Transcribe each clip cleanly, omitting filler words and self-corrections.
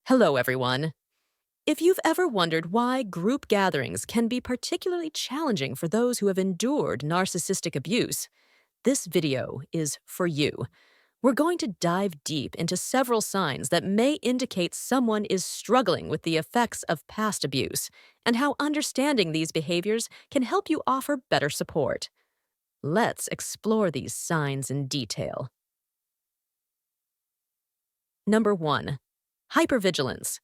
Hello, everyone. If you've ever wondered why group gatherings can be particularly challenging for those who have endured narcissistic abuse, this video is for you. We're going to dive deep into several signs that may indicate someone is struggling with the effects of past abuse and how understanding these behaviors can help you offer better support. Let's explore these signs in detail. Number 1. Hypervigilance.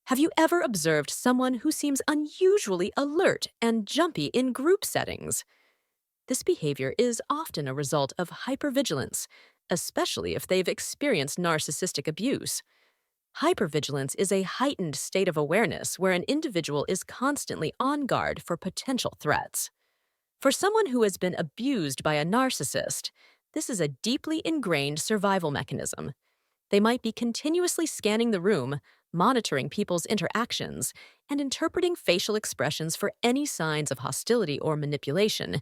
Have you ever observed someone who seems unusually alert and jumpy in group settings? This behavior is often a result of hypervigilance, especially if they've experienced narcissistic abuse. Hypervigilance is a heightened state of awareness where an individual is constantly on guard for potential threats. For someone who has been abused by a narcissist, this is a deeply ingrained survival mechanism. They might be continuously scanning the room, monitoring people's interactions, and interpreting facial expressions for any signs of hostility or manipulation,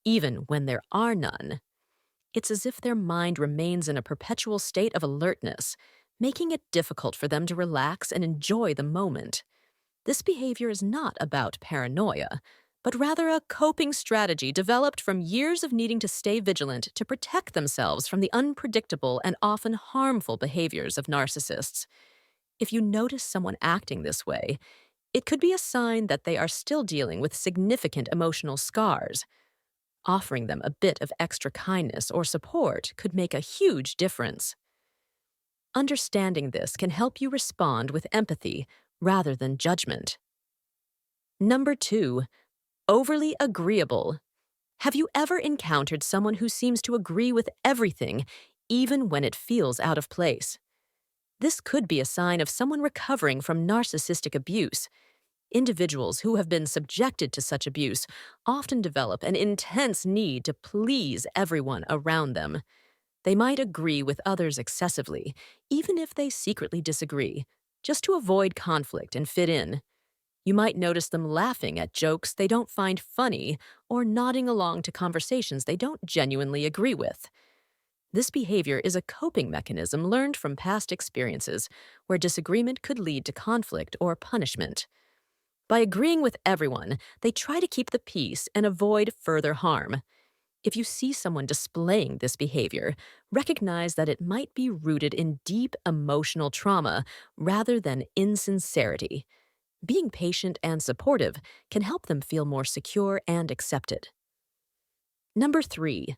even when there are none. It's as if their mind remains in a perpetual state of alertness, making it difficult for them to relax and enjoy the moment. This behavior is not about paranoia, but rather a coping strategy developed from years of needing to stay vigilant to protect themselves from the unpredictable and often harmful behaviors of narcissists. If you notice someone acting this way, it could be a sign that they are still dealing with significant emotional scars. Offering them a bit of extra kindness or support could make a huge difference. Understanding this can help you respond with empathy rather than judgment. Number 2. Overly agreeable. Have you ever encountered someone who seems to agree with everything, even when it feels out of place? This could be a sign of someone recovering from narcissistic abuse. Individuals who have been subjected to such abuse often develop an intense need to please everyone around them. They might agree with others excessively, even if they secretly disagree, just to avoid conflict and fit in. You might notice them laughing at jokes they don't find funny or nodding along to conversations they don't genuinely agree with. This behavior is a coping mechanism learned from past experiences where disagreement could lead to conflict or punishment. By agreeing with everyone, they try to keep the peace and avoid further harm. If you see someone displaying this behavior, recognize that it might be rooted in deep emotional trauma rather than insincerity. Being patient and supportive can help them feel more secure and accepted. Number 3.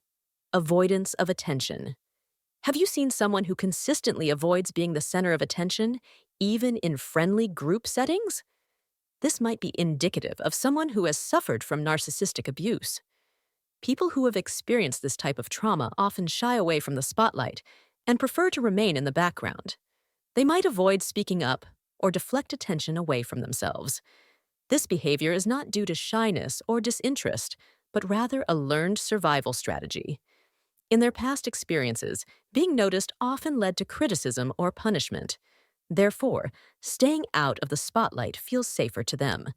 Avoidance of attention. Have you seen someone who consistently avoids being the center of attention, even in friendly group settings? This might be indicative of someone who has suffered from narcissistic abuse. People who have experienced this type of trauma often shy away from the spotlight and prefer to remain in the background. They might avoid speaking up or deflect attention away from themselves. This behavior is not due to shyness or disinterest, but rather a learned survival strategy. In their past experiences, being noticed often led to criticism or punishment. Therefore, staying out of the spotlight feels safer to them.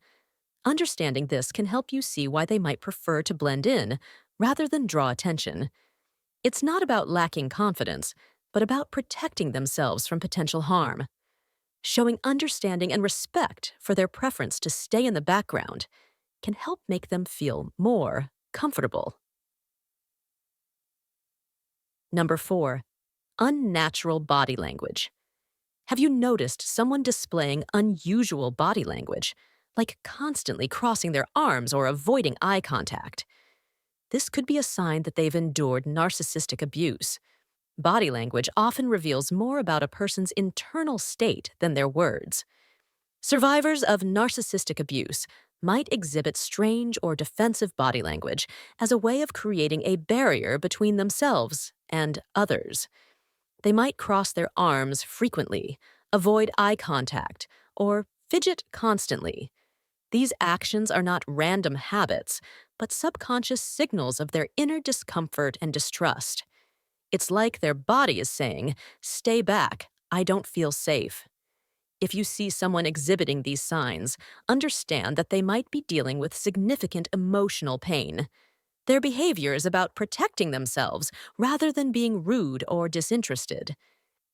Understanding this can help you see why they might prefer to blend in rather than draw attention. It's not about lacking confidence, but about protecting themselves from potential harm. Showing understanding and respect for their preference to stay in the background can help make them feel more comfortable. Number 4. Unnatural body language. Have you noticed someone displaying unusual body language, like constantly crossing their arms or avoiding eye contact? This could be a sign that they've endured narcissistic abuse. Body language often reveals more about a person's internal state than their words. Survivors of narcissistic abuse might exhibit strange or defensive body language as a way of creating a barrier between themselves and others. They might cross their arms frequently, avoid eye contact, or fidget constantly. These actions are not random habits, but subconscious signals of their inner discomfort and distrust. It's like their body is saying, "Stay back, I don't feel safe." If you see someone exhibiting these signs, understand that they might be dealing with significant emotional pain. Their behavior is about protecting themselves rather than being rude or disinterested.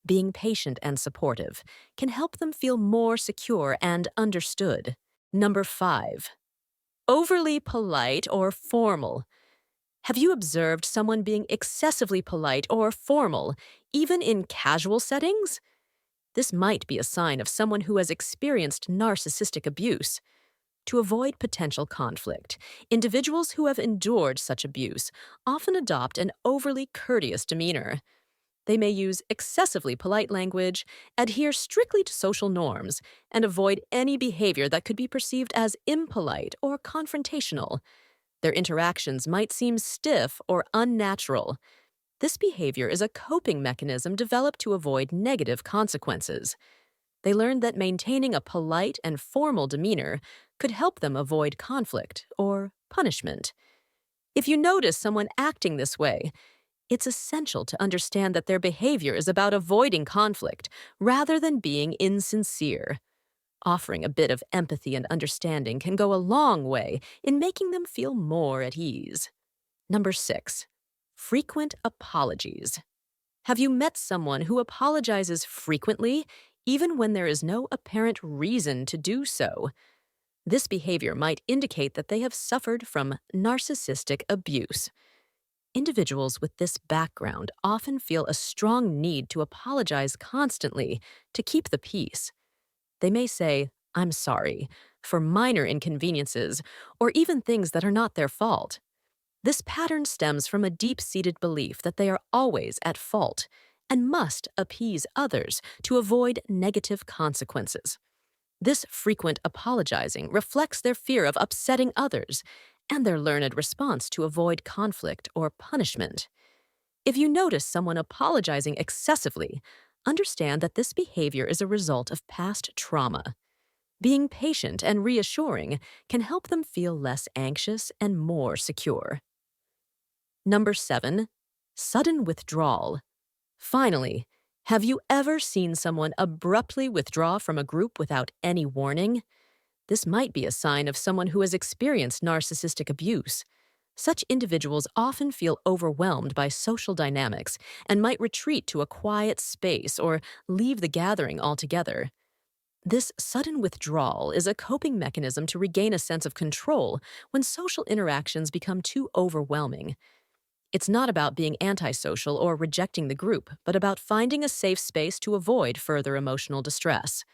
Being patient and supportive can help them feel more secure and understood. Number 5. Overly polite or formal. Have you observed someone being excessively polite or formal, even in casual settings? This might be a sign of someone who has experienced narcissistic abuse. To avoid potential conflict, individuals who have endured such abuse often adopt an overly courteous demeanor. They may use excessively polite language, adhere strictly to social norms, and avoid any behavior that could be perceived as impolite or confrontational. Their interactions might seem stiff or unnatural. This behavior is a coping mechanism developed to avoid negative consequences. They learned that maintaining a polite and formal demeanor could help them avoid conflict or punishment. If you notice someone acting this way, it's essential to understand that their behavior is about avoiding conflict rather than being insincere. Offering a bit of empathy and understanding can go a long way in making them feel more at ease. Number 6. Frequent apologies. Have you met someone who apologizes frequently, even when there is no apparent reason to do so? This behavior might indicate that they have suffered from narcissistic abuse. Individuals with this background often feel a strong need to apologize constantly to keep the peace. They may say, "I'm sorry," for minor inconveniences or even things that are not their fault. This pattern stems from a deep-seated belief that they are always at fault and must appease others to avoid negative consequences. This frequent apologizing reflects their fear of upsetting others and their learned response to avoid conflict or punishment. If you notice someone apologizing excessively, understand that this behavior is a result of past trauma. Being patient and reassuring can help them feel less anxious and more secure. Number 7. Sudden withdrawal. Finally, have you ever seen someone abruptly withdraw from a group without any warning? This might be a sign of someone who has experienced narcissistic abuse. Such individuals often feel overwhelmed by social dynamics and might retreat to a quiet space or leave the gathering altogether. This sudden withdrawal is a coping mechanism to regain a sense of control when social interactions become too overwhelming. It's not about being antisocial or rejecting the group, but about finding a safe space to avoid further emotional distress.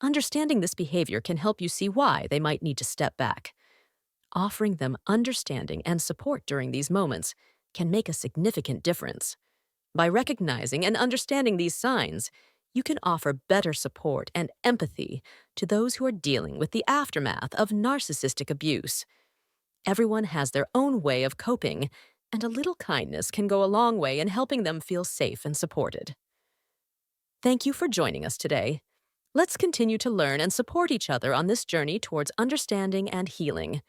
Understanding this behavior can help you see why they might need to step back. Offering them understanding and support during these moments can make a significant difference. By recognizing and understanding these signs, you can offer better support and empathy to those who are dealing with the aftermath of narcissistic abuse. Everyone has their own way of coping, and a little kindness can go a long way in helping them feel safe and supported. Thank you for joining us today. Let's continue to learn and support each other on this journey towards understanding and healing.